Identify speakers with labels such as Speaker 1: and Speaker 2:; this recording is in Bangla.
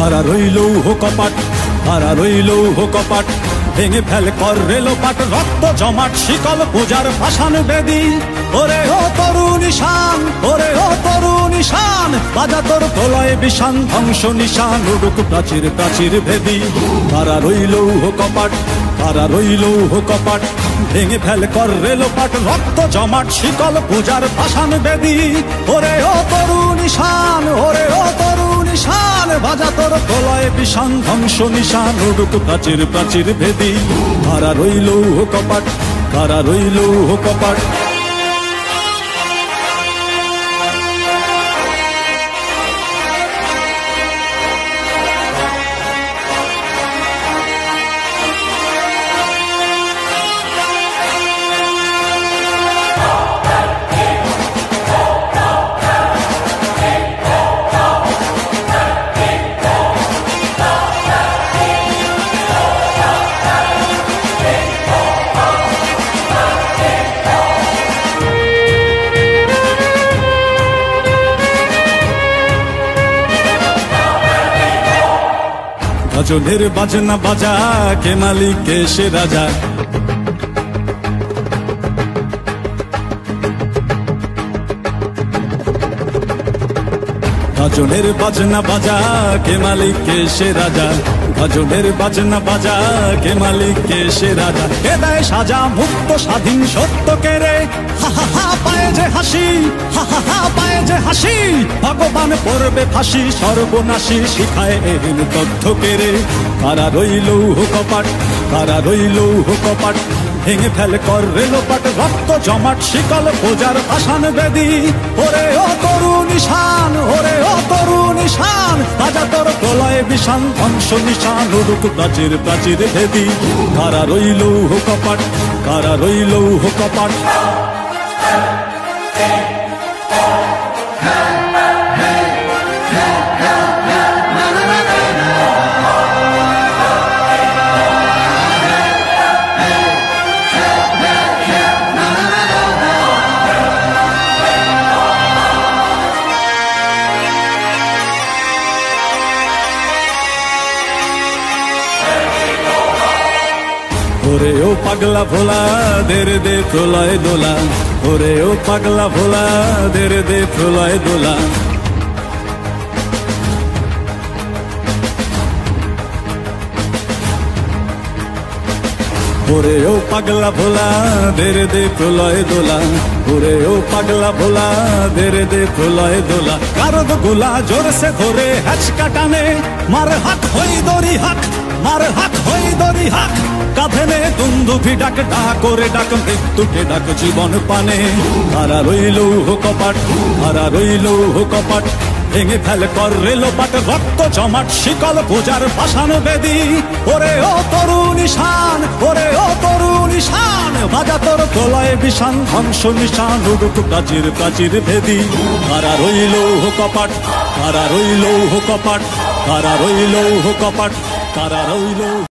Speaker 1: কারা রইল কপাট, কারা রইল কপাট, ভেঙে ফেল কর রেলোপাট, রক্ত জমাট শিকল পূজার ভাসান বেদি। ওরে ও তরুণ ঈশান, ওরে ও তরুণ ঈশান, বাজা তোর প্রলয় বিষান, ধ্বংস নিশান উড়ুক প্রাচীর প্রাচীর ভেদি। কারা রইল কপাট, কারা রইল কপাট, ভেঙে ফেল কর রেলোপাট, রক্ত জমাট শিকল পূজার ভাসান বেদি। ওরে ও তরুণ ঈশান, ওরে ও তরুণ ঈশান, বাজা তোর প্রলয় বিষান, ধ্বংস নিশান উড়ুক প্রাচীর প্রাচীর ভেদি। কারা রইল কপাট, কারা রইল কপাট। গজলের বাজনা বাজা, কে মালিক কে সে রাজা। গজলের বাজনা বাজা, কে মালিক কে সে রাজা। গজলের বাজনা বাজা, কে মালিক কে সে রাজা। কে দেয় সাজা মুক্ত স্বাধীন সত্য কে রে, হা হা হা পায়ে যে হাসি, হা হা হা পায়ে যে হাসি। ভগবান পড়বে ফাঁসি সর্বনাশী, শিখায় এহেন তথ্য কে রে। কারা রইল কপাট, কারা রইল কপাট, ভেঙে ফেল কর রেলোপাট, রক্ত জমাট শিকল পূজার ভাসান বেদি। ওরে ও তরুণ ঈশান, ওরে ও তরুণ ঈশান, বাজা তোর প্রলয় বিষান, ধ্বংস নিশান উড়ুক প্রাচীর প্রাচীর ভেদি। কারা রইল কপাট, কারা রইল কপাট। ওরে ও পাগলা ভোলা, দের দে প্রলয় দোলা। ওরে ও পাগলা ভোলা, দের দে প্রলয় দোলা। ওরে ও পাগলা ভোলা, দের দে প্রলয় দোলা। ওরে ও পাগলা ভোলা, দের দে প্রলয় দোলা। কারদ গোলা জোরসে ধরে হ্যাচকা টানে, মার হাক হই দড়ি হাক, মার হাক হই দড়ি হাক। কাঁধে নে দুন্দুভি ডাক, ডাক করে ডাক মৃত্যুকে ডাক জীবন পানে। কারা রইল কপাট, কারা রইল কপাট, ভেঙে ফেল কর রেলোপাট, রক্ত জমাট শিকল পূজার ভাসান বেদি। ওরে ও তরুণ ঈশান, ওরে ও তরুণ ঈশান, বাজা তোর প্রলয় বিষান, ধ্বংস নিশান উড়ুক প্রাচীর প্রাচীর ভেদি। কারা রইল কপাট, কারা রইল কপাট, কারা রইল কপাট, কারা রইল।